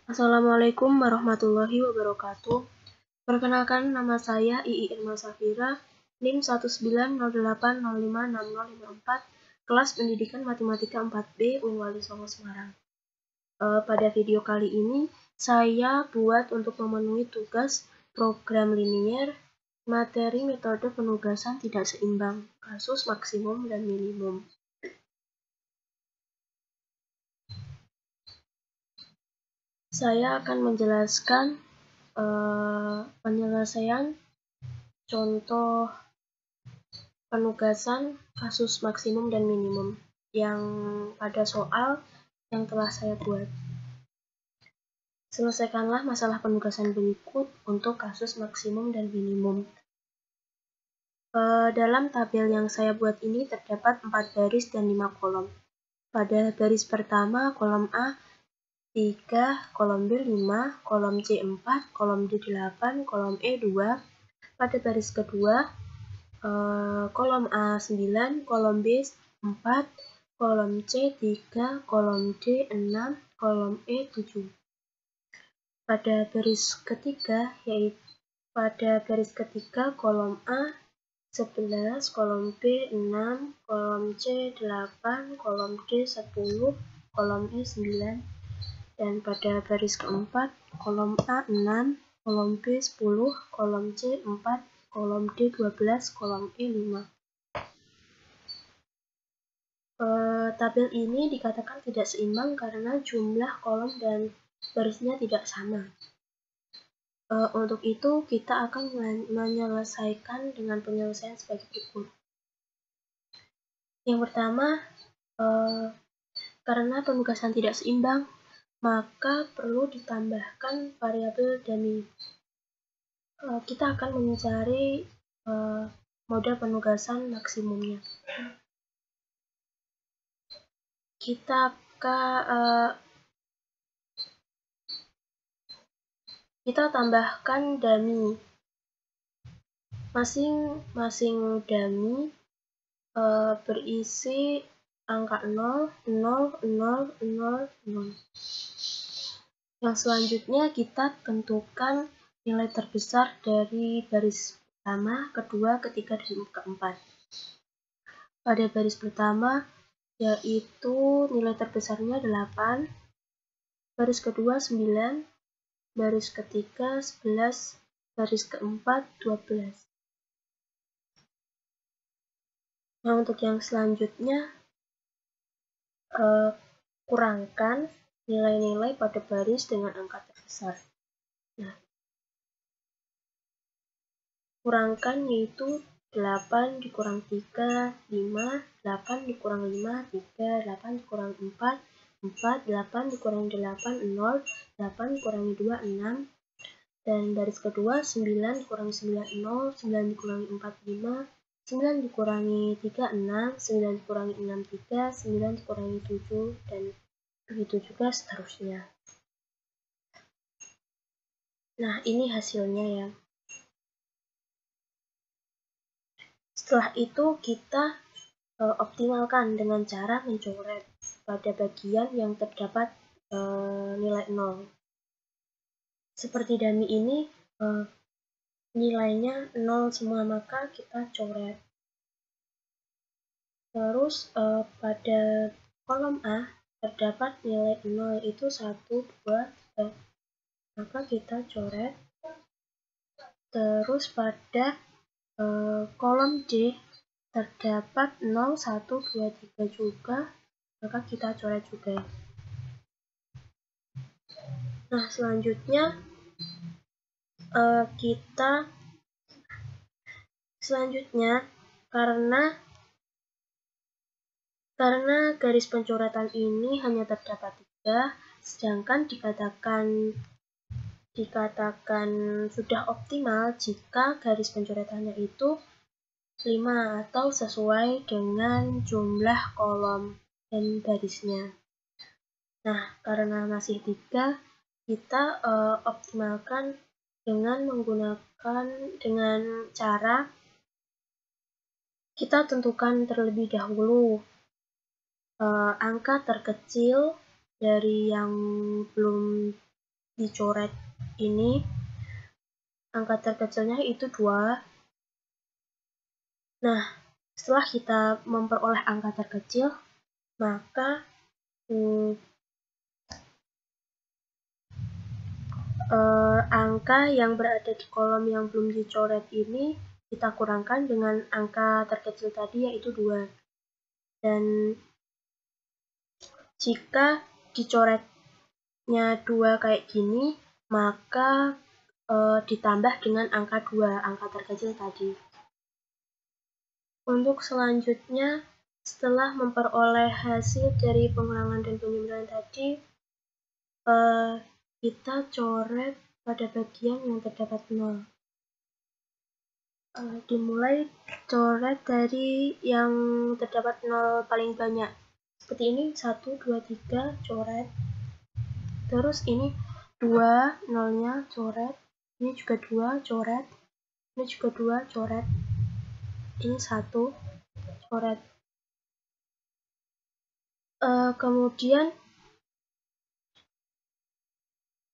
Assalamualaikum warahmatullahi wabarakatuh. Perkenalkan, nama saya Ii Irma Safira, NIM 19080056054, kelas Pendidikan Matematika 4B Unwali Songo Semarang. Pada video kali ini, saya buat untuk memenuhi tugas program linier, materi metode penugasan tidak seimbang, kasus maksimum dan minimum. Saya akan menjelaskan penyelesaian contoh penugasan kasus maksimum dan minimum yang pada soal yang telah saya buat. Selesaikanlah masalah penugasan berikut untuk kasus maksimum dan minimum. Dalam tabel yang saya buat ini terdapat 4 baris dan 5 kolom. Pada baris pertama, kolom A 3, kolom B 5, kolom C 4, kolom D 8, kolom E 2. Pada baris kedua, kolom A 9, kolom B 4, kolom C 3, kolom D 6, kolom E 7. Pada baris ketiga, kolom A 11, kolom B 6, kolom C 8, kolom D 10, kolom E 9. Dan pada baris keempat, kolom A 6, kolom B 10, kolom C 4, kolom D 12, kolom E 5. Tabel ini dikatakan tidak seimbang karena jumlah kolom dan barisnya tidak sama. Untuk itu, kita akan menyelesaikan dengan penyelesaian sebagai berikut. Yang pertama, karena penugasan tidak seimbang, maka perlu ditambahkan variabel dummy. Kita akan mencari model penugasan maksimumnya. Kita tambahkan dummy. Masing-masing dummy berisi angka 0, 0, 0, 0, 0. Yang selanjutnya kita tentukan nilai terbesar dari baris pertama, kedua, ketiga, dan keempat. Pada baris pertama, yaitu nilai terbesarnya 8, baris kedua 9, baris ketiga 11, baris keempat 12. Nah, untuk yang selanjutnya, kurangkan nilai-nilai pada baris dengan angka terbesar. Nah, kurangkan yaitu 8 dikurang 3, 5, 8 dikurang 5, 3, 8 dikurang 4, 4, 8 dikurang 8, 0, 8 dikurangi 2, 6. Dan baris kedua, 9 dikurangi 9, 0, 9 dikurangi 4, 5, 9 dikurangi 3, 6, 9 dikurangi 6, 3, 9 dikurangi 7, dan begitu juga seterusnya. Nah, ini hasilnya ya. Setelah itu kita optimalkan dengan cara mencoret pada bagian yang terdapat nilai 0. Seperti dummy ini nilainya 0 semua, maka kita coret. Terus pada kolom A terdapat nilai 0 itu 1, 2, 3. Maka kita coret. Terus pada kolom D terdapat 0, 1, 2, 3 juga, maka kita coret juga. Nah, selanjutnya karena garis pencoretan ini hanya terdapat 3, sedangkan dikatakan sudah optimal jika garis pencoretannya itu 5 atau sesuai dengan jumlah kolom dan barisnya. Nah, karena masih 3, kita optimalkan dengan cara kita tentukan terlebih dahulu angka terkecil dari yang belum dicoret ini, angka terkecilnya itu 2. Nah, setelah kita memperoleh angka terkecil, maka angka yang berada di kolom yang belum dicoret ini kita kurangkan dengan angka terkecil tadi, yaitu 2. Dan jika dicoretnya 2 kayak gini, maka ditambah dengan angka 2, angka terkecil tadi. Untuk selanjutnya, setelah memperoleh hasil dari pengurangan dan penjumlahan tadi, kita coret pada bagian yang terdapat 0. Dimulai coret dari yang terdapat 0 paling banyak. Seperti ini, 1, 2, 3, coret. Terus ini 2, 0-nya, coret. Ini juga 2, coret. Ini juga 2, coret. Ini 1, coret. Kemudian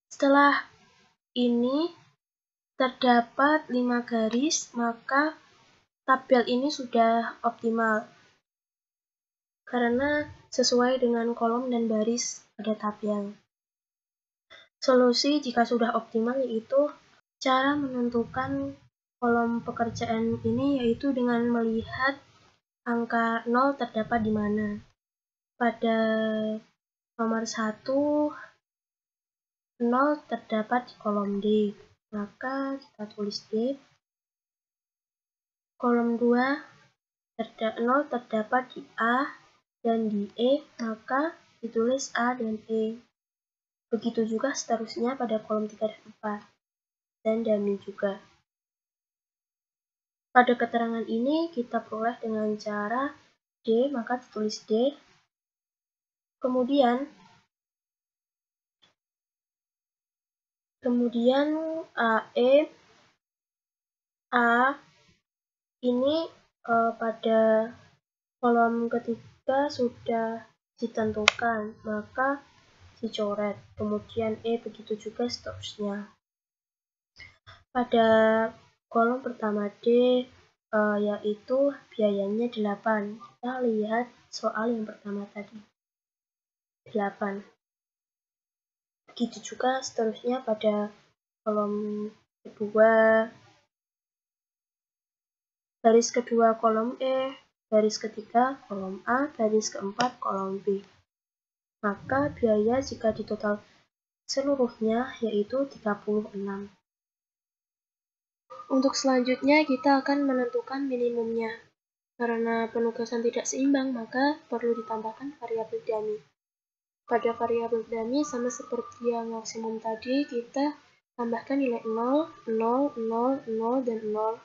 setelah ini terdapat 5 garis, maka tabel ini sudah optimal karena sesuai dengan kolom dan baris pada tabel. Solusi jika sudah optimal yaitu cara menentukan kolom pekerjaan ini, yaitu dengan melihat angka 0 terdapat di mana. Pada nomor 1, 0 terdapat di kolom D, maka kita tulis D. Kolom 2, 0 terdapat di A dan di E, maka ditulis A dan E. Begitu juga seterusnya pada kolom 3 dan 4, dan dummy juga. Pada keterangan ini kita peroleh dengan cara D, maka ditulis D. Kemudian AE, A ini pada kolom ketiga sudah ditentukan, maka dicoret. Kemudian E, begitu juga seterusnya. Pada kolom pertama D, yaitu biayanya 8. Kita lihat soal yang pertama tadi, 8. Begitu juga seterusnya pada kolom kedua, baris kedua kolom E, baris ketiga kolom A, baris keempat kolom B. Maka biaya jika ditotal seluruhnya yaitu 36. Untuk selanjutnya kita akan menentukan minimumnya. Karena penugasan tidak seimbang, maka perlu ditambahkan variabel dummy. Pada variabel dummy sama seperti yang maksimum tadi, kita tambahkan nilai 0, 0, 0, 0, dan 0.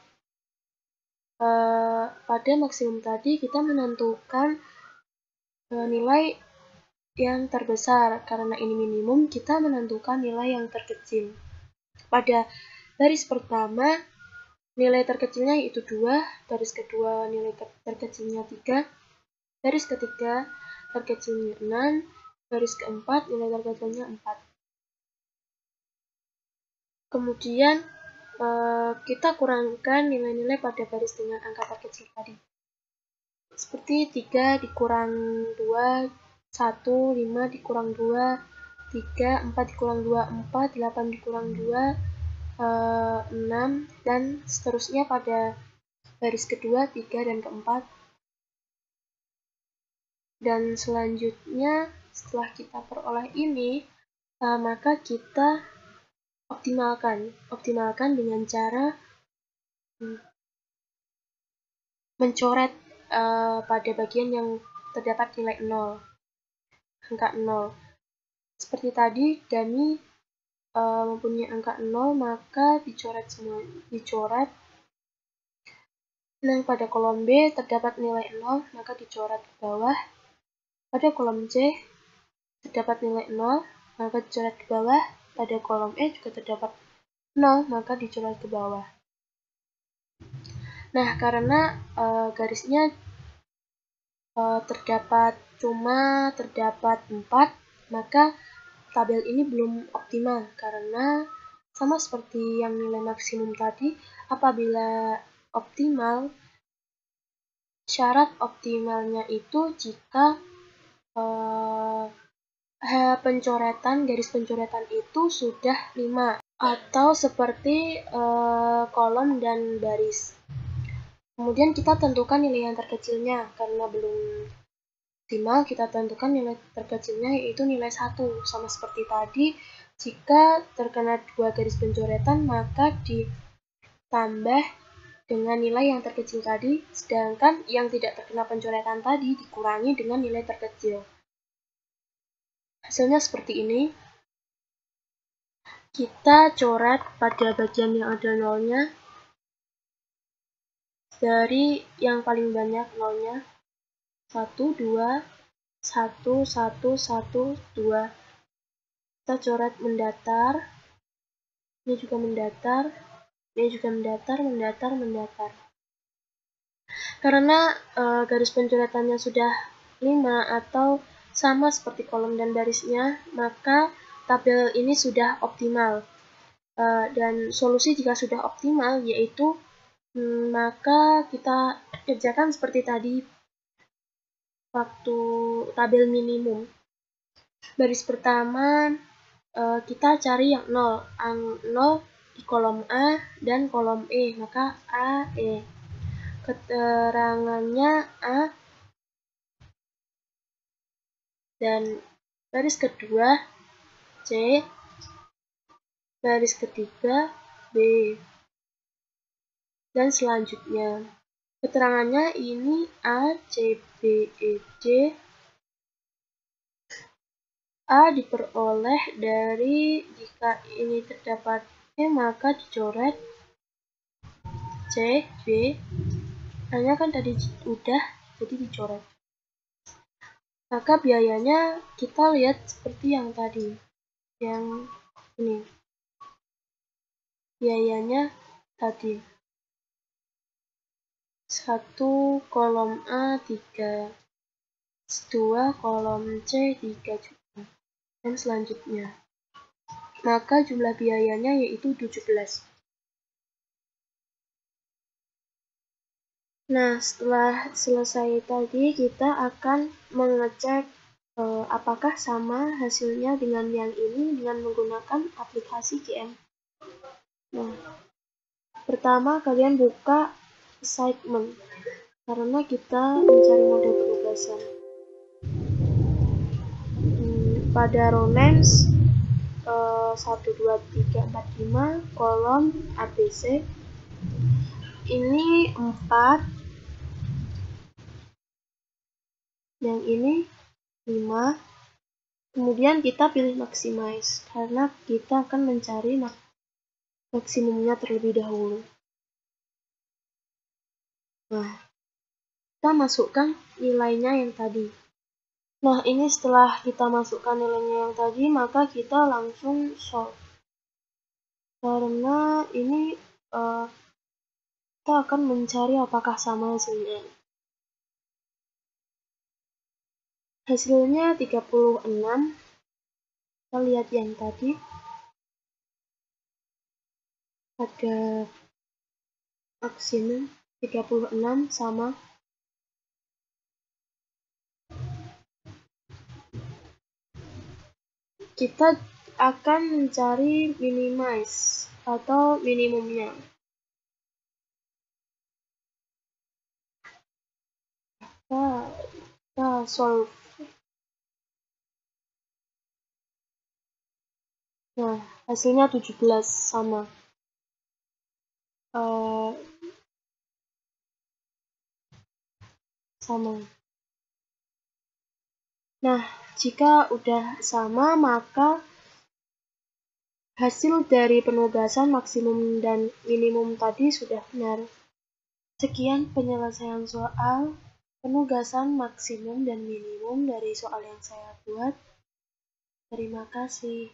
Pada maksimum tadi kita menentukan nilai yang terbesar. Karena ini minimum, kita menentukan nilai yang terkecil. Pada baris pertama, nilai terkecilnya yaitu 2, baris kedua nilai terkecilnya 3, baris ketiga terkecilnya 6, baris keempat nilai terkecilnya 4. Kemudian kita kurangkan nilai-nilai pada baris dengan angka terkecil tadi. Seperti 3 dikurang 2, 1, 5 dikurang 2, 3, 4 dikurang 2, 4, 8 dikurang 2, 6, dan seterusnya pada baris kedua, 3, dan keempat. Dan selanjutnya setelah kita peroleh ini, maka kita optimalkan dengan cara mencoret pada bagian yang terdapat nilai 0, angka 0. Seperti tadi, dummy mempunyai angka 0, maka dicoret semua, dicoret. Nah, pada kolom B terdapat nilai 0, maka dicoret ke bawah. Pada kolom C terdapat nilai 0, maka dicoret ke bawah. Pada kolom E juga terdapat 0, maka dicoret ke bawah. Nah, karena garisnya terdapat 4, maka tabel ini belum optimal karena sama seperti yang nilai maksimum tadi, apabila optimal, syarat optimalnya itu jika garis pencoretan itu sudah 5 atau seperti kolom dan baris. Kemudian kita tentukan nilai yang terkecilnya, karena belum optimal kita tentukan nilai terkecilnya yaitu nilai 1, sama seperti tadi. Jika terkena 2 garis pencoretan maka ditambah dengan nilai yang terkecil tadi, sedangkan yang tidak terkena pencoretan tadi dikurangi dengan nilai terkecil. Hasilnya seperti ini. Kita coret pada bagian yang ada nolnya, dari yang paling banyak nolnya, 1, 2, 1, 1, 1, 2. Kita coret mendatar, ini juga mendatar, ini juga mendatar, mendatar, mendatar. Karena garis pencoretannya sudah 5 atau sama seperti kolom dan barisnya, maka tabel ini sudah optimal. Dan solusi jika sudah optimal yaitu maka kita kerjakan seperti tadi waktu tabel minimum. Baris pertama kita cari yang 0, 0 di kolom A dan kolom E, maka A, E. Keterangannya A, dan baris kedua C, baris ketiga B, dan selanjutnya. Keterangannya ini A, C, B, E, D. A diperoleh dari jika ini terdapat E maka dicoret C, B. A-nya kan tadi udah, jadi dicoret. Maka biayanya kita lihat seperti yang tadi, yang ini. Biayanya tadi 1 kolom A 3, 2 kolom C 3 juta, dan selanjutnya. Maka jumlah biayanya yaitu 17. Nah, setelah selesai tadi kita akan mengecek apakah sama hasilnya dengan yang ini dengan menggunakan aplikasi GM. Nah, pertama kalian buka assignment karena kita mencari model penugasan. Pada row names 1, 2, 3, 4, 5 kolom ABC ini 4, yang ini 5. Kemudian kita pilih maximize karena kita akan mencari maksimumnya terlebih dahulu. Nah, kita masukkan nilainya yang tadi. Nah, ini setelah kita masukkan nilainya yang tadi, maka kita langsung solve. Karena ini kita akan mencari apakah sama hasilnya. Hasilnya 36. Kita lihat yang tadi. Ada maksimum 36 sama. Kita akan mencari minimize atau minimumnya. Kita solve. Nah, hasilnya 17 sama. Sama. Nah, jika udah sama, maka hasil dari penugasan maksimum dan minimum tadi sudah benar. Sekian penyelesaian soal penugasan maksimum dan minimum dari soal yang saya buat. Terima kasih.